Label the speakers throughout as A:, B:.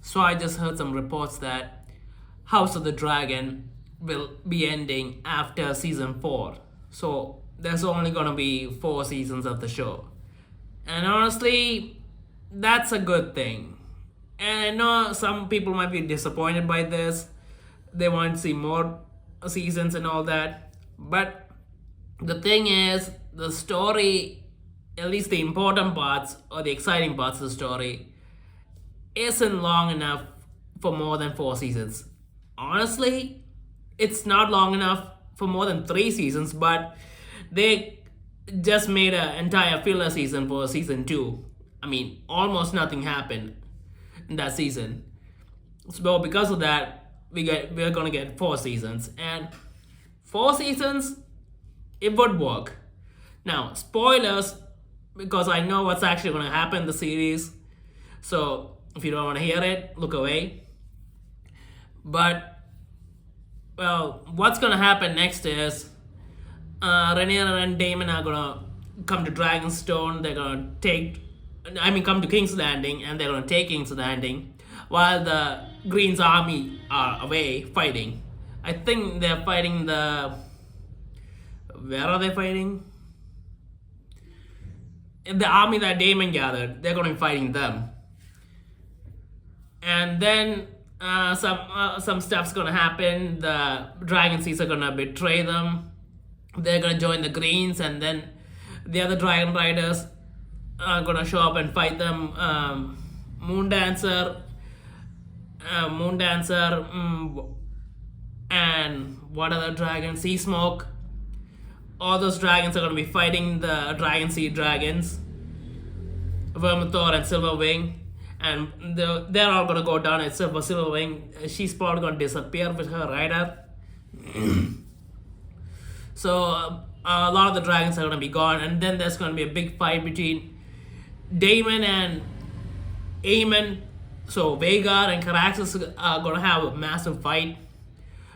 A: So I just heard some reports that House of the Dragon will be ending after season 4. So there's only gonna be 4 seasons of the show. And honestly, that's a good thing. And I know some people might be disappointed by this. They want to see more seasons and all that. But the thing is, the story, at least the important parts or the exciting parts of the story, isn't long enough for more than 4 seasons. Honestly, it's not long enough for more than 3 seasons, but they just made an entire filler season for season 2. I mean, almost nothing happened in that season. So because of that, we're gonna get 4 seasons, and 4 seasons, it would work. Now, spoilers, because I know what's actually gonna happen in the series. So if you don't want to hear it, look away. But well, what's gonna happen next is Rhaenyra and Daemon are gonna come to Dragonstone. They're gonna come to King's Landing, and they're gonna take King's Landing, while the Green's army are away fighting. I think they're fighting where are they fighting? The army that Daemon gathered. They're gonna be fighting them, and then some stuff's gonna happen. The Dragon Seeds are gonna betray them. They're gonna join the Greens, and then the other Dragon Riders are gonna show up and fight them. Moondancer, and what other dragon? Sea Smoke. All those dragons are gonna be fighting the Dragon Seed dragons, Vermithor and Silverwing, and they're all gonna go down except for Silverwing. She's probably gonna disappear with her rider. So a lot of the dragons are gonna be gone, and then there's gonna be a big fight between Daemon and Aemon. So Vhagar and Caraxes are gonna have a massive fight,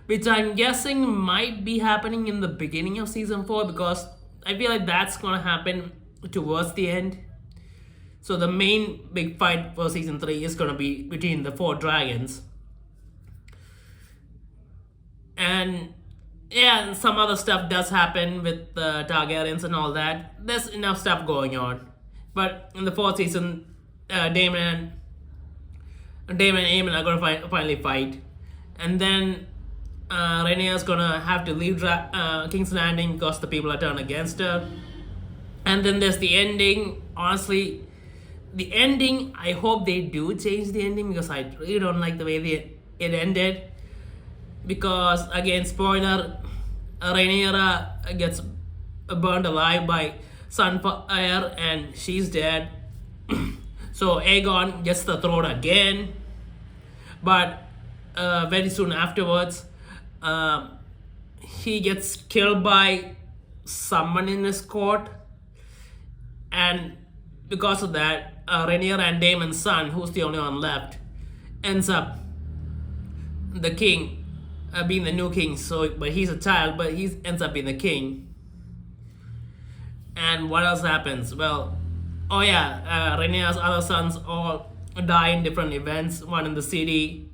A: which I'm guessing might be happening in the beginning of season 4, because I feel like that's gonna happen towards the end. So the main big fight for season 3 is gonna be between the 4 dragons. And yeah, some other stuff does happen with the Targaryens and all that. There's enough stuff going on. But in the 4th season, Daemon and Aemon are gonna finally fight. And then Rhaenyra's gonna have to leave King's Landing because the people are turned against her. And then there's the ending. Honestly, the ending, I hope they do change the ending, because I really don't like the way it ended. Because again, spoiler, Rhaenyra gets burned alive by Sunfire and she's dead. So Aegon gets the throne again, but very soon afterwards, he gets killed by someone in his court, and because of that, Rhaenyra and Daemon's son, who's the only one left, ends up the king, being the new king. So, but he's a child, but he ends up being the king. And what else happens? Well, Rhaenyra's other sons all die in different events. One in the city,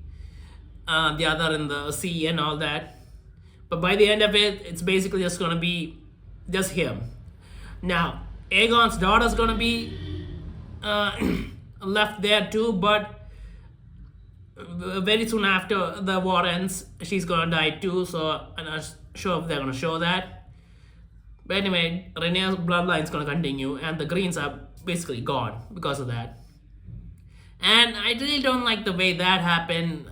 A: the other in the sea, and all that. But by the end of it, it's basically just gonna be just him. Now, Aegon's daughter's gonna be left there too, but very soon after the war ends, she's gonna die too. So I'm not sure if they're gonna show that. But anyway, Rhaenyra's bloodline's gonna continue, and the Greens are basically gone because of that. And I really don't like the way that happened.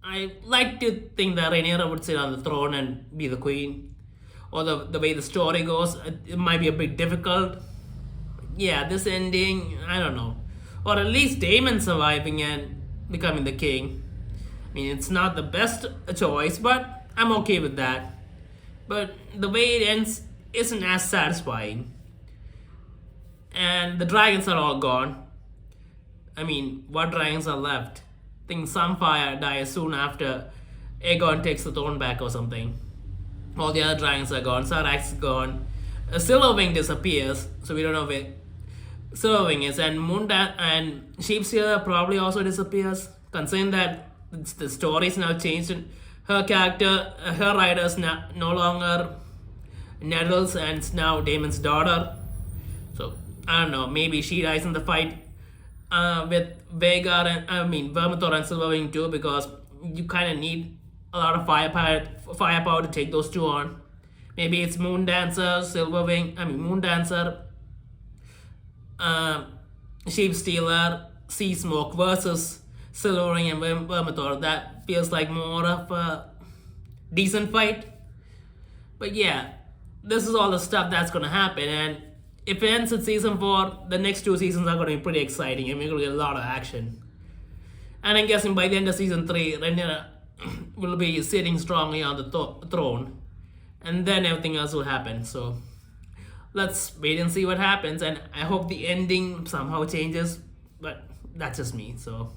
A: I like to think that Rhaenyra would sit on the throne and be the queen. Or the way the story goes, it might be a bit difficult. Yeah, this ending, I don't know. Or at least Daemon surviving and becoming the king. I mean, it's not the best choice, but I'm okay with that. But the way it ends isn't as satisfying. And the dragons are all gone. I mean, what dragons are left? I think Sunfire dies soon after Aegon takes the throne back or something. All the other dragons are gone. Syrax is gone. Silverwing disappears, so we don't know serving is, and and Sheepstealer probably also disappears, considering that the story is now changed and her character, her writers no longer Nettles and it's now Damon's daughter. So I don't know, maybe she dies in the fight with Vhagar and Vermithor and Silverwing too, because you kind of need a lot of firepower to take those two on. Maybe it's Moondancer, Moondancer, Sheep Stealer, Sea Smoke versus Silverwing and Vermithor. That feels like more of a decent fight. But yeah, this is all the stuff that's gonna happen, and if it ends in season 4, the next 2 seasons are gonna be pretty exciting, and we're gonna get a lot of action. And I'm guessing by the end of season 3, Rhaenyra will be sitting strongly on the throne, and then everything else will happen. So let's wait and see what happens, and I hope the ending somehow changes, but that's just me. So